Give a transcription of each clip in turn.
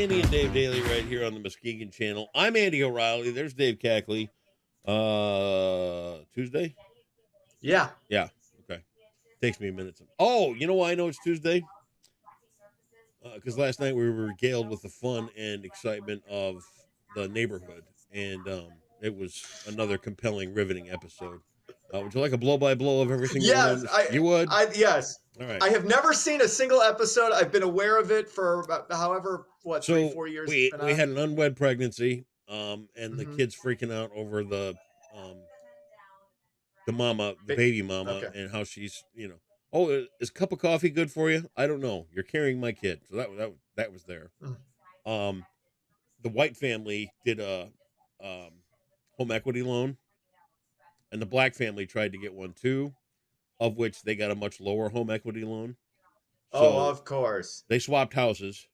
Andy and Dave Daly right here on the Muskegon channel. I'm Andy O'Reilly. There's Dave Cackley. Tuesday? Yeah. Yeah. Okay. Takes me a minute. Oh, you know why I know it's Tuesday? Because last night we were regaled with the fun and excitement of the neighborhood, and it was another compelling, riveting episode. Would you like a blow-by-blow of everything going Yes. on? You would? Yes. All right. I have never seen a single episode. I've been aware of it for about however, 3-4 years we it's been on? had an unwed pregnancy, and the Mhm. kids freaking out over the mama, the Ba- baby mama, Okay. and how she's, oh, is a cup of coffee good for you? I don't know. You're carrying my kid, so that was there. Mm. Um, the White family did a home equity loan, and the Black family tried to get one too, of which they got a much lower home equity loan. Oh, So of course. they swapped houses,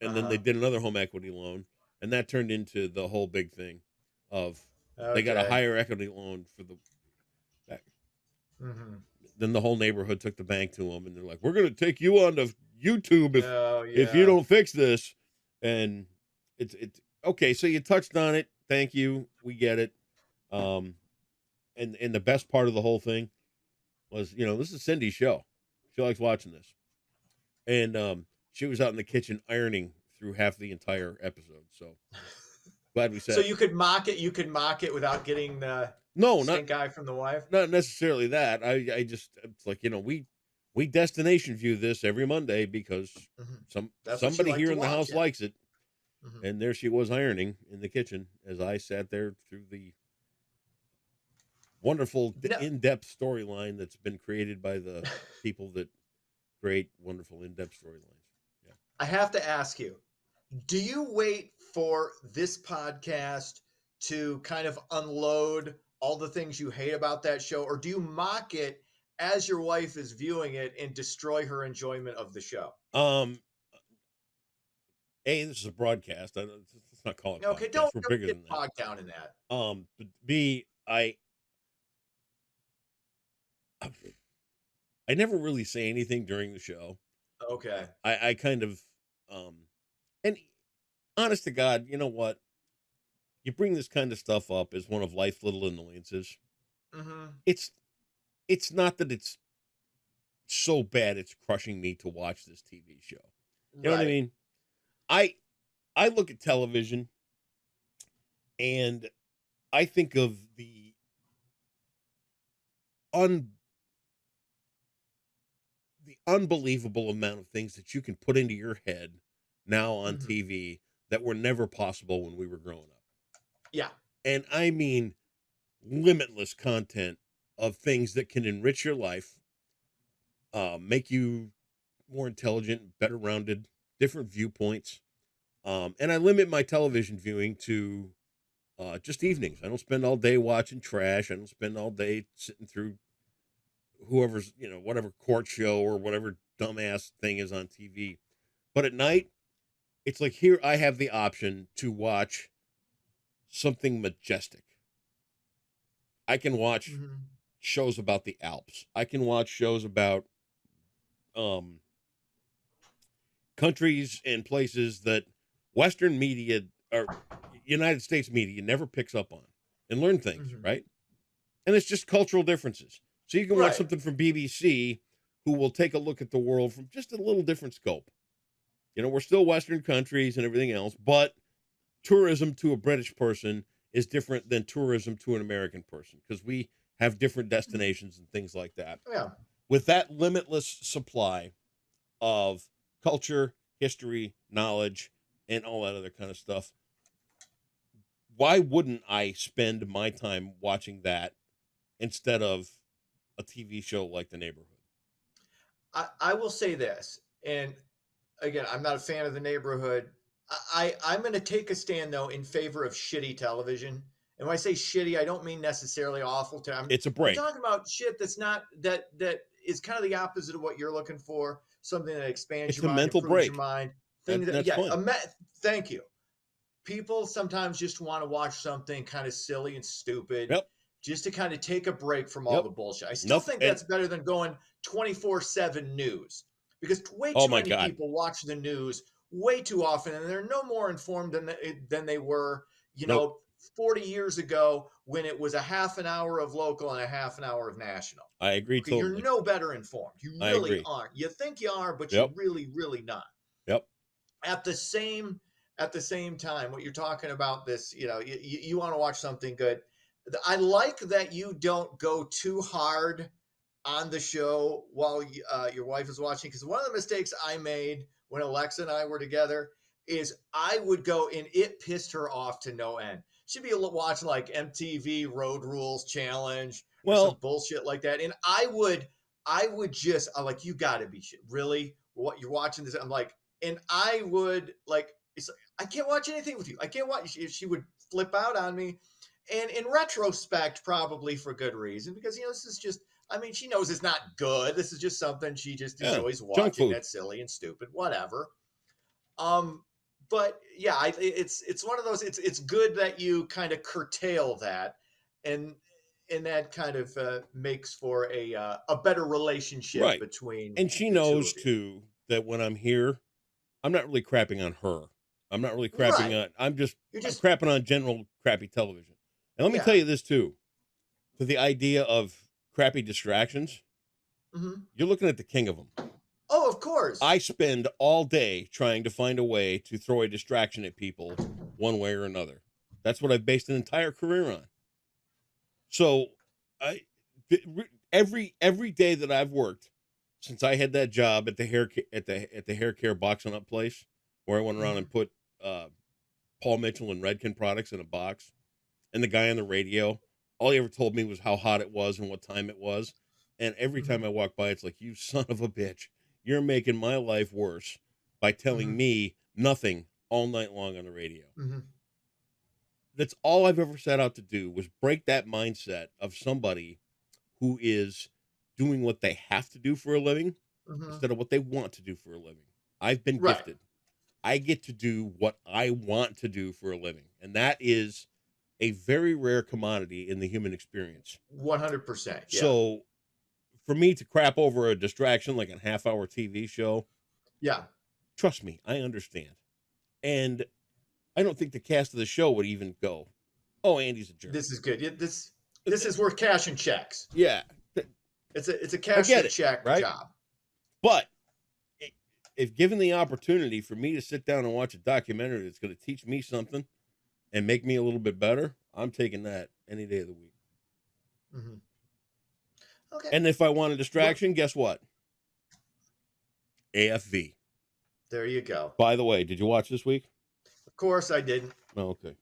and then they Uh-huh. did another home equity loan, and that turned into the whole big thing of they got a Okay. higher equity loan for the back. Mm-hmm. Then the whole neighborhood took the bank to them, and they're like, "We're going to take you on to YouTube Oh, if you yeah. don't fix this." And it's okay. So you touched on it. Thank you. We get it. And the best part of the whole thing was, this is Cindy's show. She likes watching this, and she was out in the kitchen ironing through half the entire episode. So glad we said. So you could mock it. You could mock it without getting the stink eye from the wife. Not necessarily that. I just, it's like, we destination view this every Monday because somebody here in the house likes it. Mm-hmm. And there she was ironing in the kitchen as I sat there through the wonderful in-depth storyline that's been created by the people that create wonderful in-depth storylines. Yeah. I have to ask you, do you wait for this podcast to kind of unload all the things you hate about that show, or do you mock it as your wife is viewing it and destroy her enjoyment of the show? A, this is a broadcast. Let's not call it. Okay, podcast. We're don't bigger get than that. bogged down in that. But B, I never really say anything during the show. Okay. I kind of, and honest to God, you know what? You bring this kind of stuff up as one of life's little annoyances. Mm-hmm. It's not that it's so bad it's crushing me to watch this TV show. You know what I mean? I look at television and I think of the unbelievable amount of things that you can put into your head now on TV that were never possible when we were growing up. Yeah. And I mean limitless content of things that can enrich your life, make you more intelligent, better rounded, different viewpoints. And I limit my television viewing to just evenings. I don't spend all day watching trash. I don't spend all day sitting through whoever's, whatever court show or whatever dumbass thing is on TV. But at night, it's like here I have the option to watch something majestic. I can watch shows about the Alps. I can watch shows about countries and places that Western media or United States media never picks up on and learn things, right? And it's just cultural differences. So you can watch something from BBC who will take a look at the world from just a little different scope. We're still Western countries and everything else, but tourism to a British person is different than tourism to an American person because we have different destinations and things like that. Yeah. With that limitless supply of culture, history, knowledge, and all that other kind of stuff, why wouldn't I spend my time watching that instead of a TV show like The Neighborhood? I will say this, and again, I'm not a fan of The Neighborhood. I'm going to take a stand, though, in favor of shitty television. And when I say shitty, I don't mean necessarily awful. It's a break. I'm talking about shit that's not, that is kind of the opposite of what you're looking for. Something that expands your mind, mental improves break. your mind. That's fun. Thank you. People sometimes just want to watch something kind of silly and stupid. Yep. Just to kind of take a break from all the bullshit. I still think that's better than going 24/7 news, because way too many people watch the news way too often, and they're no more informed than they were, Nope. 40 years ago when it was a half an hour of local and a half an hour of national. I agree Okay, you're totally. no better informed. You I really agree. aren't. You think you are, but you're Yep. really, really not. Yep. At the same time, what you're talking about, this, you want to watch something good. I like that you don't go too hard on the show while your wife is watching, because one of the mistakes I made when Alexa and I were together is I would go, and it pissed her off to no end. She'd be watching like MTV Road Rules Challenge or some Well, bullshit like that, and I would just, I'm like, you got to be shit, really? What, you're watching this? I'm like, and I would like, it's like, I can't watch anything with you. I can't watch. She would flip out on me, and in retrospect, probably for good reason, because this is just, I mean, she knows it's not good. This is just something she just yeah, enjoys junk watching. food. That's silly and stupid, whatever. But yeah, it's one of those. It's good that you kind of curtail that, and that kind of makes for a better relationship Right. between And she the two knows of you. too that when I'm here, I'm not really crapping on her. I'm not really crapping Right. on, You're I'm just, crapping on general crappy television. And let me tell yeah. you this too, to the idea of crappy distractions, Hmm. you're looking at the king of them. Oh, of course. I spend all day trying to find a way to throw a distraction at people one way or another. That's what I've based an entire career on. So I every day that I've worked since I had that job at the hair care boxing up place where I went around and Hmm. put Paul Mitchell and Redken products in a box, and the guy on the radio, all he ever told me was how hot it was and what time it was. And every time I Hmm. walk by, it's like, you son of a bitch, you're making my life worse by telling Hmm. me nothing all night long on the radio. Hmm. That's all I've ever set out to do, was break that mindset of somebody who is doing what they have to do for a living Hmm. instead of what they want to do for a living. I've been Right. gifted. I get to do what I want to do for a living. And that is a very rare commodity in the human experience. 100%. Yeah. So for me to crap over a distraction like a half-hour TV show, Yeah. trust me, I understand. And I don't think the cast of the show would even go, "Oh, Andy's a jerk." This is good. This is worth cash and checks. Yeah, It's a I cash get and it, check right? job. But if given the opportunity for me to sit down and watch a documentary that's going to teach me something and make me a little bit better, I'm taking that any day of the week. Hmm. Okay. And if I want a Well, distraction, guess what? AFV. there you go. By the way, did you watch this week? Of course I didn't. Oh, okay.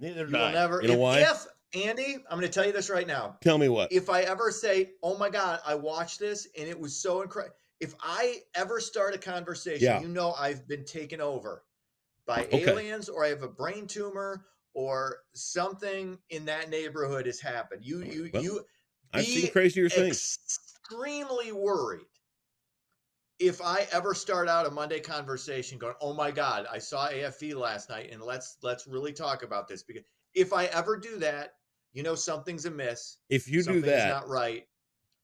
Neither did You will I. never, You know why? if Andy, I'm going to tell you this right now. Tell me what. If I ever say, "Oh my God, I watched this and it was so incredible," if I ever start a conversation, Yeah. I've been taken over by Okay. aliens, or I have a brain tumor, or something in that neighborhood has happened. Well, You I've seen be crazier things. extremely worried if I ever start out a Monday conversation going, "Oh my God, I saw AFV last night, and let's really talk about this," because if I ever do that, something's amiss, If you do something is that, not right. if you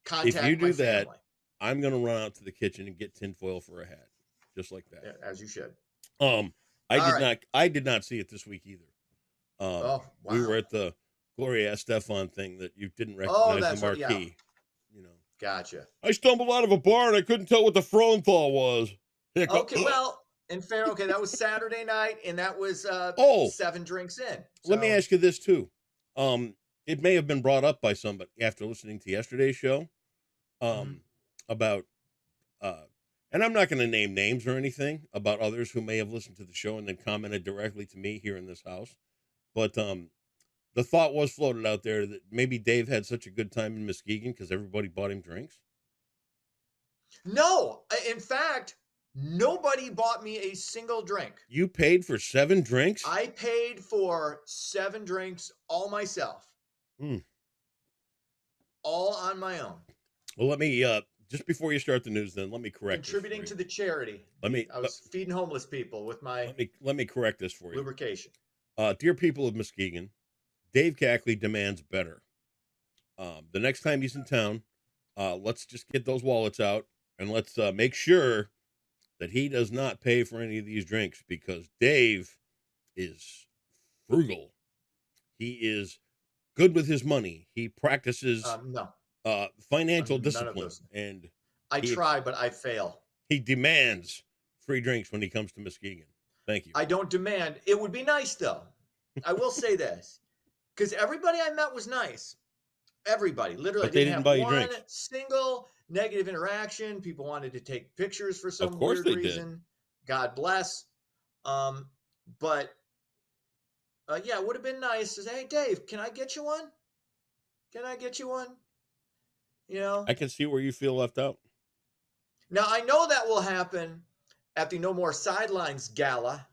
Contact my do that, family, I'm gonna run out to the kitchen and get tinfoil for a hat, just like that. as you should. Um, All right. I did not see it this week either. Oh We wow. were at the Gloria Estefan thing that you didn't Oh, recognize the that's right. Yeah, marquee. You know, gotcha. I stumbled out of a bar and I couldn't tell what the Fronthal was. Hiccup. Okay, well, in fair, okay, that was Saturday night, and that was Oh, 7 drinks in. let me So, ask you this too. It may have been brought up by somebody after listening to yesterday's show. mhm. About and I'm not going to name names or anything about others who may have listened to the show and then commented directly to me here in this house. But the thought was floated out there that maybe Dave had such a good time in Muskegon because everybody bought him drinks. No, in fact, nobody bought me a single drink. You paid for 7 drinks? I paid for 7 drinks all myself, Hmm. all on my own, Well, let me just before you start the news, then let me correct this for contributing you. to the charity. I Let, was feeding homeless people with my let me correct this for you. lubrication. Dear people of Muskegon, Dave Cackley demands better. The next time he's in town, let's just get those wallets out and let's make sure that he does not pay for any of these drinks because Dave is frugal. He is good with his money. He practices No, financial none of discipline, those. and I he try, but I fail. he demands free drinks when he comes to Muskegon. Thank you. I don't demand. It would be nice though. I will say this, because everybody I met was nice. Everybody, literally, I But they didn't didn't have buy you one drinks. single negative interaction. People wanted to take pictures for Of some course weird they did. reason. God bless. But yeah, it would have been nice to say, "Hey, Dave, can I get you one? Can I get you one?" You know. I can see where you feel left out. Now I know that will happen at the No More Sidelines Gala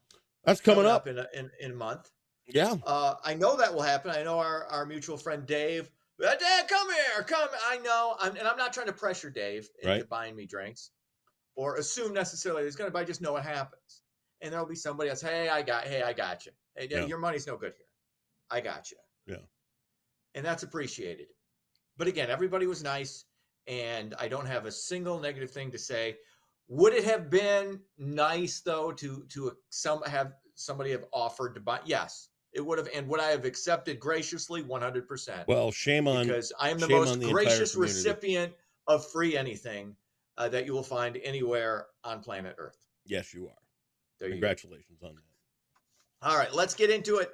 That's coming coming up. up in a month. Yeah. I know that will happen. I know our mutual friend Dave. Dad, come here, come. I know, and I'm not trying to pressure Dave into Right. buying me drinks or assume necessarily he's going to buy. Just know what happens, and there'll be somebody else. Hey, I got you. Hey, Yeah. your money's no good here. I got you. Yeah. And that's appreciated. But again, everybody was nice, and I don't have a single negative thing to say. Would it have been nice though to have somebody have offered to buy? Yes, it would have. And would I have accepted graciously? 100%. Well, shame on Because I am the shame on most the entire gracious community. recipient of free anything that you will find anywhere on planet Earth. Yes, you are. There you Congratulations on that. All right, let's get into it.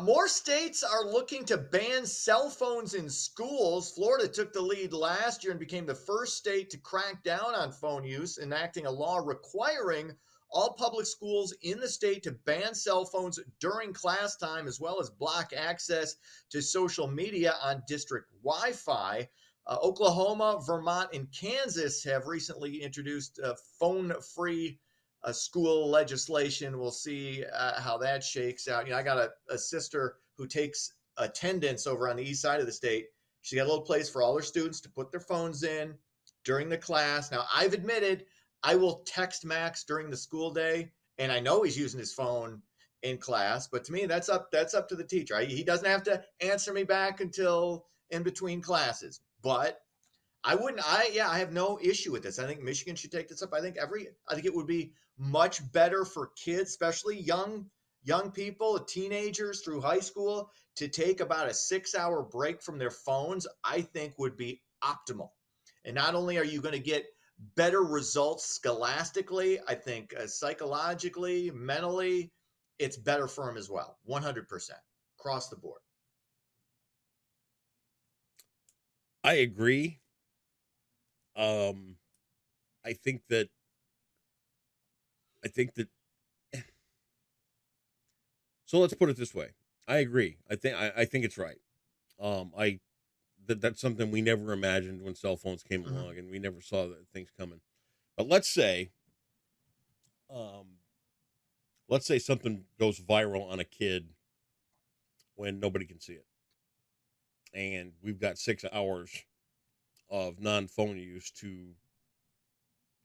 More states are looking to ban cell phones in schools. Florida took the lead last year and became the first state to crack down on phone use, enacting a law requiring all public schools in the state to ban cell phones during class time, as well as block access to social media on district Wi-Fi. Oklahoma, Vermont, and Kansas have recently introduced phone-free school legislation. We'll see how that shakes out. I got a sister who takes attendance over on the east side of the state. She got a little place for all her students to put their phones in during the class. Now, I've admitted I will text Max during the school day, and I know he's using his phone in class. But to me, that's up to the teacher. He doesn't have to answer me back until in between classes. But I have no issue with this. I think Michigan should take this up. I think it would be much better for kids, especially young people, teenagers through high school, to take about a 6-hour break from their phones. I think would be optimal. And not only are you going to get better results scholastically, I think psychologically, mentally, it's better for them as well. 100% across the board. I agree. I think that so let's put it this way. I agree. I think it's right. That's something we never imagined when cell phones came along, and we never saw things coming. But let's say something goes viral on a kid when nobody can see it, and we've got 6 hours of non-phone use to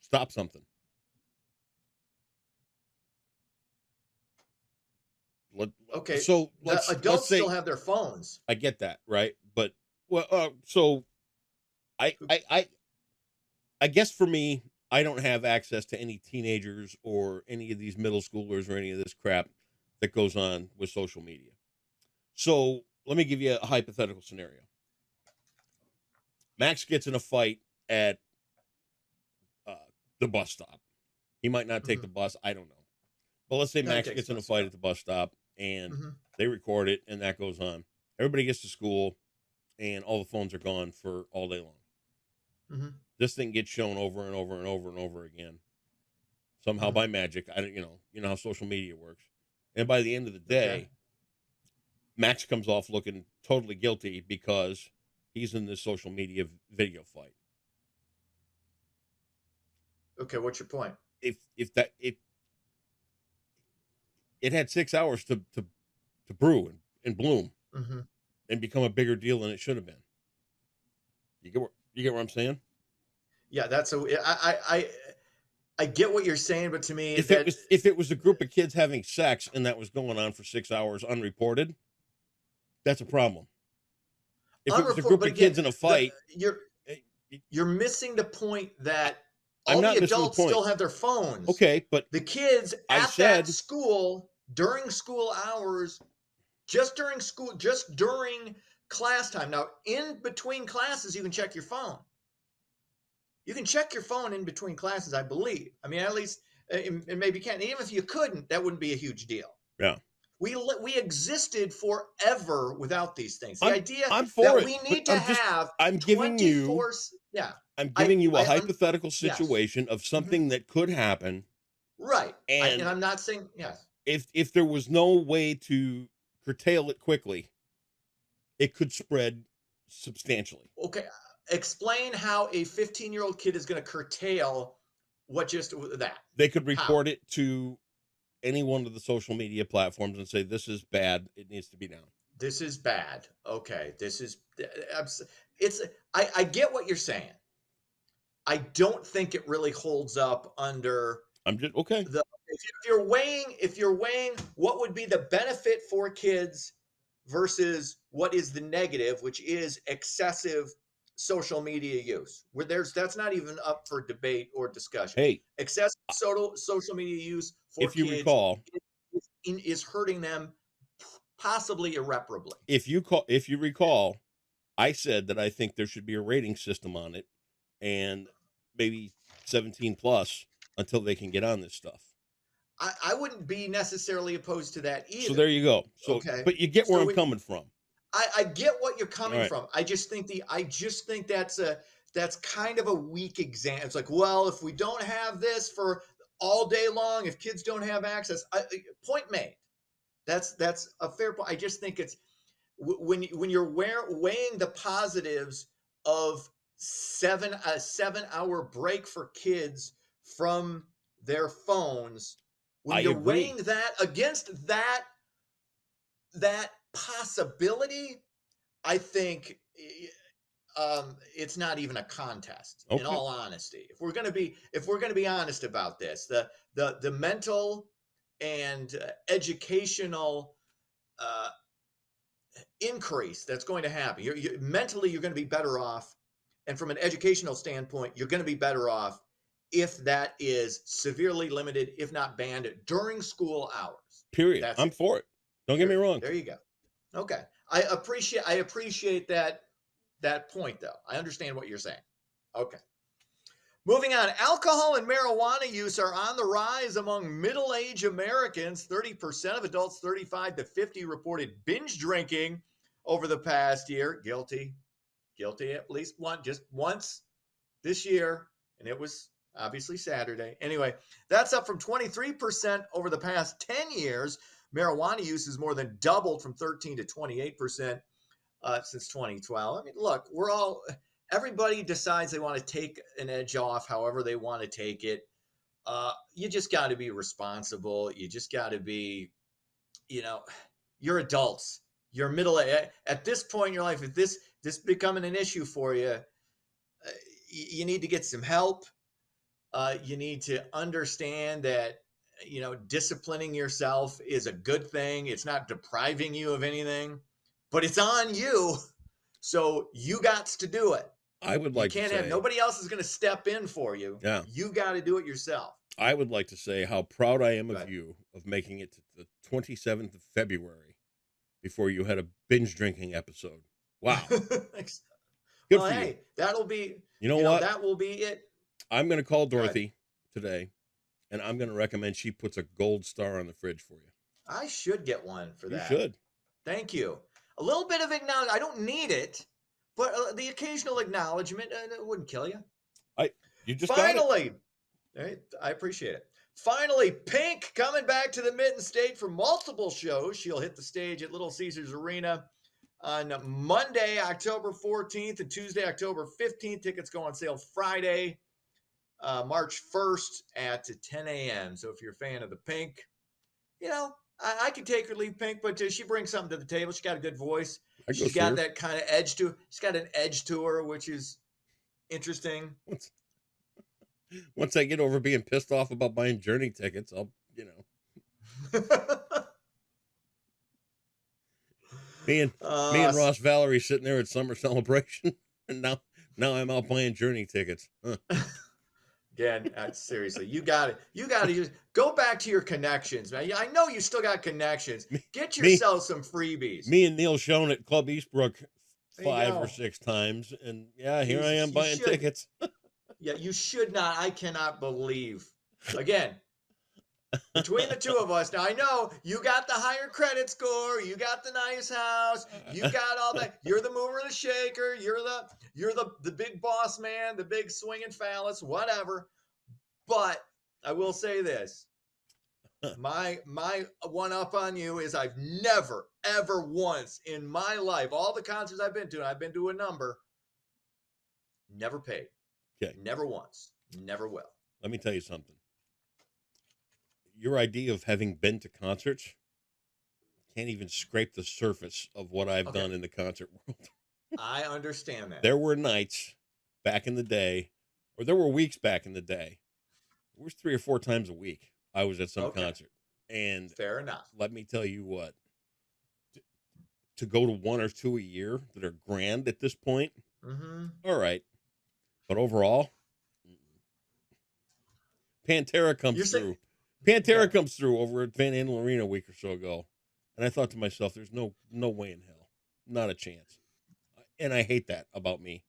stop something. Okay. So adults let's say, still have their phones. I get that, right? But so I guess for me, I don't have access to any teenagers or any of these middle schoolers or any of this crap that goes on with social media. So let me give you a hypothetical scenario. Max gets in a fight at the bus stop. He might not take the bus. I don't know. But let's say Max gets in a fight at the bus stop, and they record it, and that goes on. Everybody gets to school, and all the phones are gone for all day long. This thing gets shown over and over and over and over again. Somehow by magic, you know how social media works. And by the end of the day, Max comes off looking totally guilty because he's in this social media video fight. Okay, what's your point? If it had 6 hours to brew and bloom and become a bigger deal than it should have been. You get what I'm saying? Yeah, I get what you're saying, but to me, if it was a group of kids having sex and that was going on for 6 hours unreported, that's a problem. If it was a group of kids in a fight, you're missing the point that I'm All the not missing the adults point. still have their phones. Okay, but The kids I at that said school during school hours, just during class time. Now, in between classes, you can check your phone. You can check your phone in between classes, I believe. I mean, at least, and maybe you can't. Even if you couldn't, that wouldn't be a huge deal. yeah. We existed forever without these things. The idea I'm for that it, we but need to have I'm giving 24, you yeah, I'm giving you a hypothetical yes, situation of mhm, something that could happen, right. And and I'm not saying, yes, if there was no way to curtail it quickly, it could spread substantially. okay. Explain how a 15-year-old kid is going to curtail what just that. They could How? report it to any one of the social media platforms and say this is bad. It needs to be down. This is bad. Okay, this is it's. I get what you're saying. I don't think it really holds up under I'm just okay. the if you're weighing what would be the benefit for kids versus what is the negative, which is excessive social media use. Where that's not even up for debate or discussion. Hey, Excessive social media use for if you kids recall, is hurting them possibly irreparably. if you recall, I said that I think there should be a rating system on it, and maybe 17 plus until they can get on this stuff. I wouldn't be necessarily opposed to that either. So there you go. So, Okay, but you get where so I'm coming from. I get what you're All coming right. from. I just think that's kind of a weak example. It's like, well, if we don't have this for all day long, if kids don't have access, point made. That's a fair point. I just think it's when you're weighing the positives of a 7 hour break for kids from their phones, when I you're agree. weighing that against that possibility, I think it's not even a contest. In Okay. all honesty, if we're going to be honest about this, the mental and educational uh, increase that's going to happen, mentally you're going to be better off, and from an educational standpoint, you're going to be better off if that is severely limited, if not banned, during school hours. Period. That's I'm it. for it. Don't get me wrong. There you go. Okay. I appreciate that point though. I understand what you're saying. Okay. Moving on, alcohol and marijuana use are on the rise among middle-aged Americans. 30% of adults 35 to 50 reported binge drinking over the past year. Guilty at least just once this year, and it was obviously Saturday. Anyway, that's up from 23% over the past 10 years. Marijuana use has more than doubled from 13 to 28% since 2012. I mean, look, everybody decides they want to take an edge off however they want to take it. You just got to be responsible. You just got to be, you're adults. You're middle at this point in your life. If this becoming an issue for you, you need to get some help. You need to understand that disciplining yourself is a good thing. It's not depriving you of anything, but it's on you. So you got to do it. I would You like to can't have say, nobody else is going to step in for you. yeah, You got to do it yourself. I would like to say how proud I am Go of ahead. you of making it to the 27th of February before you had a binge drinking episode. Wow. Thanks. Good Well, for you. hey, that'll be, You know what? that will be it. I'm going to call Go ahead. Dorothy today, and I'm going to recommend she puts a gold star on the fridge for you. I should get one for You that. should. Thank you. A little bit of acknowledgement. I don't need it, but the occasional acknowledgement it wouldn't kill you. You just got it. Finally, I appreciate it. Finally, Pink coming back to the Mitten State for multiple shows. She'll hit the stage at Little Caesars Arena on Monday, October 14th, and Tuesday, October 15th. Tickets go on sale Friday, March 1st at 10 a.m. So if you're a fan of the Pink, I could take or leave Pink, but she brings something to the table. She's got a good voice. She's got that kind of edge to her. She's got an edge to her, which is interesting. Once I get over being pissed off about buying Journey tickets, I'll, me and Ross Valerie sitting there at Summer Celebration, and now I'm out buying Journey tickets. Huh. Again, seriously, you got it. You got to go back to your connections, man. I know you still got connections. Get Me, yourself some freebies. me and Neil shown at Club Eastbrook There you 5 or 6 times, and yeah, here I Jesus, am you buying should. tickets. Yeah, you should not. I cannot believe. Again, between the two of us, now I know you got the higher credit score, you got the nice house, you got all that. You're the mover and the shaker. You're the big boss man, the big swinging phallus, whatever. But I will say this: my one up on you is I've never ever once in my life, all the concerts I've been to, and I've been to a number, never paid, Okay, never once, never will. let me tell you something. Your idea of having been to concerts can't even scrape the surface of what I've Okay, done in the concert world. I understand that. There were nights back in the day, or there were weeks back in the day. It was 3 or 4 times a week I was at some Okay, concert. And fair enough. let me tell you what, to go to 1 or 2 a year that are grand at this point, Mm-hmm. all right. But overall, Pantera You're comes saying through. Pantera okay. comes through over at Van Andel Arena a week or so ago. And I thought to myself, there's no way in hell. Not a chance. And I hate that about me.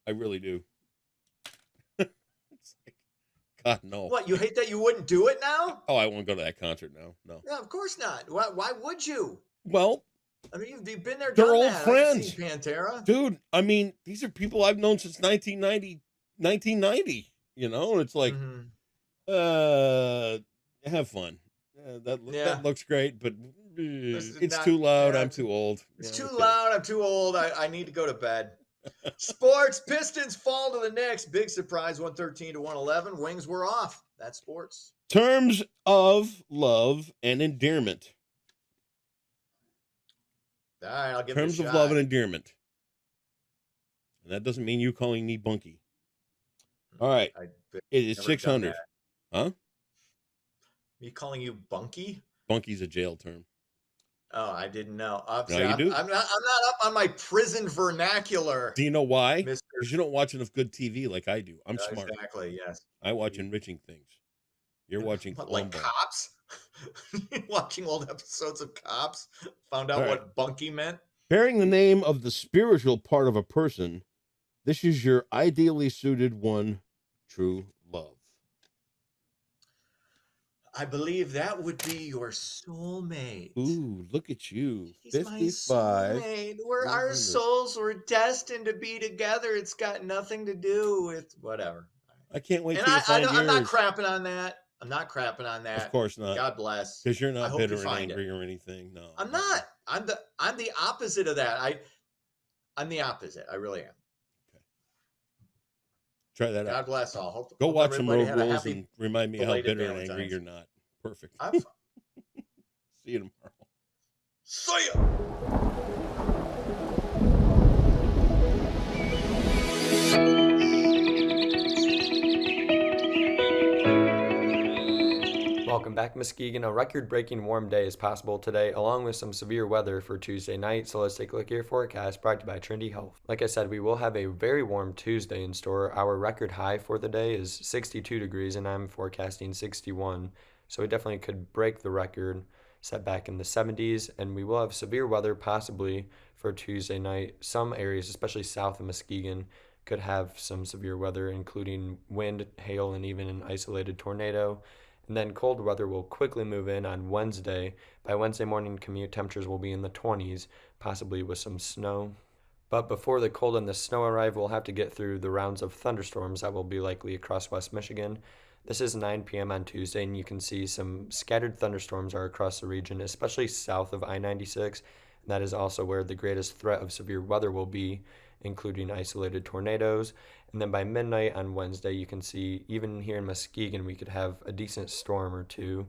I really do. It's like, God, no. What, you hate that you wouldn't do it now? Oh, I won't go to that concert now. No. Yeah, of course not. Why would you? Well, I mean, you've been there, they're done old that. I've seen friends. Pantera. Dude, I mean, these are people I've known since 1990. You know, it's like, Mm-hmm. have fun. Yeah, That looks great, but this is it's not. too loud. Yeah, I'm too old. it's Yeah, too okay. loud. I'm too old. I need to go to bed. Sports: Pistons fall to the Knicks. Big surprise, 113 to 111. Wings were off. That's sports. Terms of love and endearment. All right, I'll give it a Terms of love shot. and endearment. And that doesn't mean you calling me Bunky. All right. I've It is never done 600. that. Huh? Me calling you Bunky? Bunky's a jail term. Oh, I didn't know. Now Obviously, you do. I'm not up on my prison vernacular, Do you know why? Mister. Because you don't watch enough good TV like I do. I'm smart. Exactly. Yes. I watch enriching things. You're watching What, like Columbo. Cops? Watching old episodes of Cops, found All out right. what Bunky meant. Bearing the name of the spiritual part of a person, this is your ideally suited one, true love. I believe that would be your soulmate. Ooh, look at you. He's my 55. soulmate. Where our 100. souls were destined to be together. It's got nothing to do with whatever. I can't wait And till you find I'm not yours. crapping on that. I'm not crapping on that. Of course not. God bless. Because you're I not hope you bitter and find angry it. or anything. No. I'm not. I'm the opposite of that. I'm the opposite. I really am. Try that God out. bless all. Hope Watch some everybody Road had a Rules happy and remind me how belated bitter and angry Valentine's. you're not. Perfect. I'm See you tomorrow. See ya. Welcome back, Muskegon. A record-breaking warm day is possible today, along with some severe weather for Tuesday night. So let's take a look at your forecast, brought to you by Trinity Health. Like I said, we will have a very warm Tuesday in store. Our record high for the day is 62 degrees, and I'm forecasting 61. So we definitely could break the record set back in the 70s, and we will have severe weather possibly for Tuesday night. Some areas, especially south of Muskegon, could have some severe weather, including wind, hail, and even an isolated tornado. And then cold weather will quickly move in on Wednesday. By Wednesday morning, commute temperatures will be in the 20s, possibly with some snow. But before the cold and the snow arrive, we'll have to get through the rounds of thunderstorms that will be likely across West Michigan. This is 9 p.m. on Tuesday, and you can see some scattered thunderstorms are across the region, especially south of I-96. And that is also where the greatest threat of severe weather will be, including isolated tornadoes. And then by midnight on Wednesday, you can see even here in Muskegon, we could have a decent storm or two.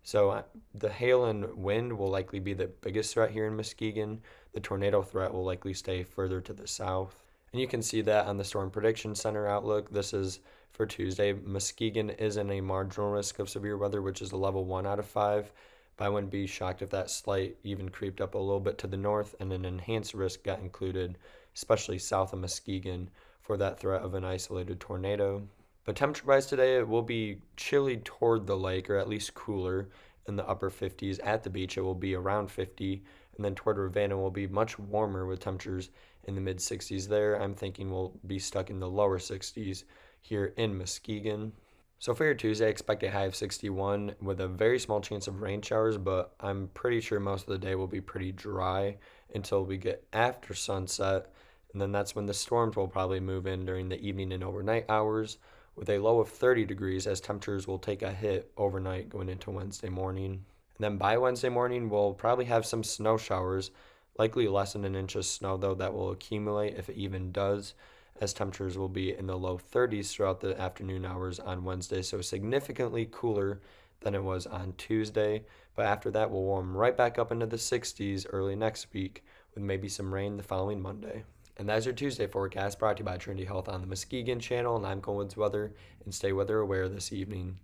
So the hail and wind will likely be the biggest threat here in Muskegon. The tornado threat will likely stay further to the south. And you can see that on the Storm Prediction Center outlook. This is for Tuesday. Muskegon is in a marginal risk of severe weather, which is a level 1 out of 5. But I wouldn't be shocked if that slight even creeped up a little bit to the north and an enhanced risk got included, especially south of Muskegon, for that threat of an isolated tornado. But temperature-wise today, it will be chilly toward the lake, or at least cooler in the upper 50s. At the beach, it will be around 50, and then toward Ravenna will be much warmer with temperatures in the mid 60s there. I'm thinking we'll be stuck in the lower 60s here in Muskegon. So for your Tuesday, expect a high of 61 with a very small chance of rain showers, but I'm pretty sure most of the day will be pretty dry until we get after sunset. And then that's when the storms will probably move in during the evening and overnight hours with a low of 30 degrees as temperatures will take a hit overnight going into Wednesday morning. And then by Wednesday morning, we'll probably have some snow showers, likely less than an inch of snow though that will accumulate if it even does, as temperatures will be in the low 30s throughout the afternoon hours on Wednesday, so significantly cooler than it was on Tuesday. But after that, we'll warm right back up into the 60s early next week with maybe some rain the following Monday. And that's your Tuesday forecast brought to you by Trinity Health on the Muskegon channel, and I'm Colin Woods Weather, and stay weather aware this evening.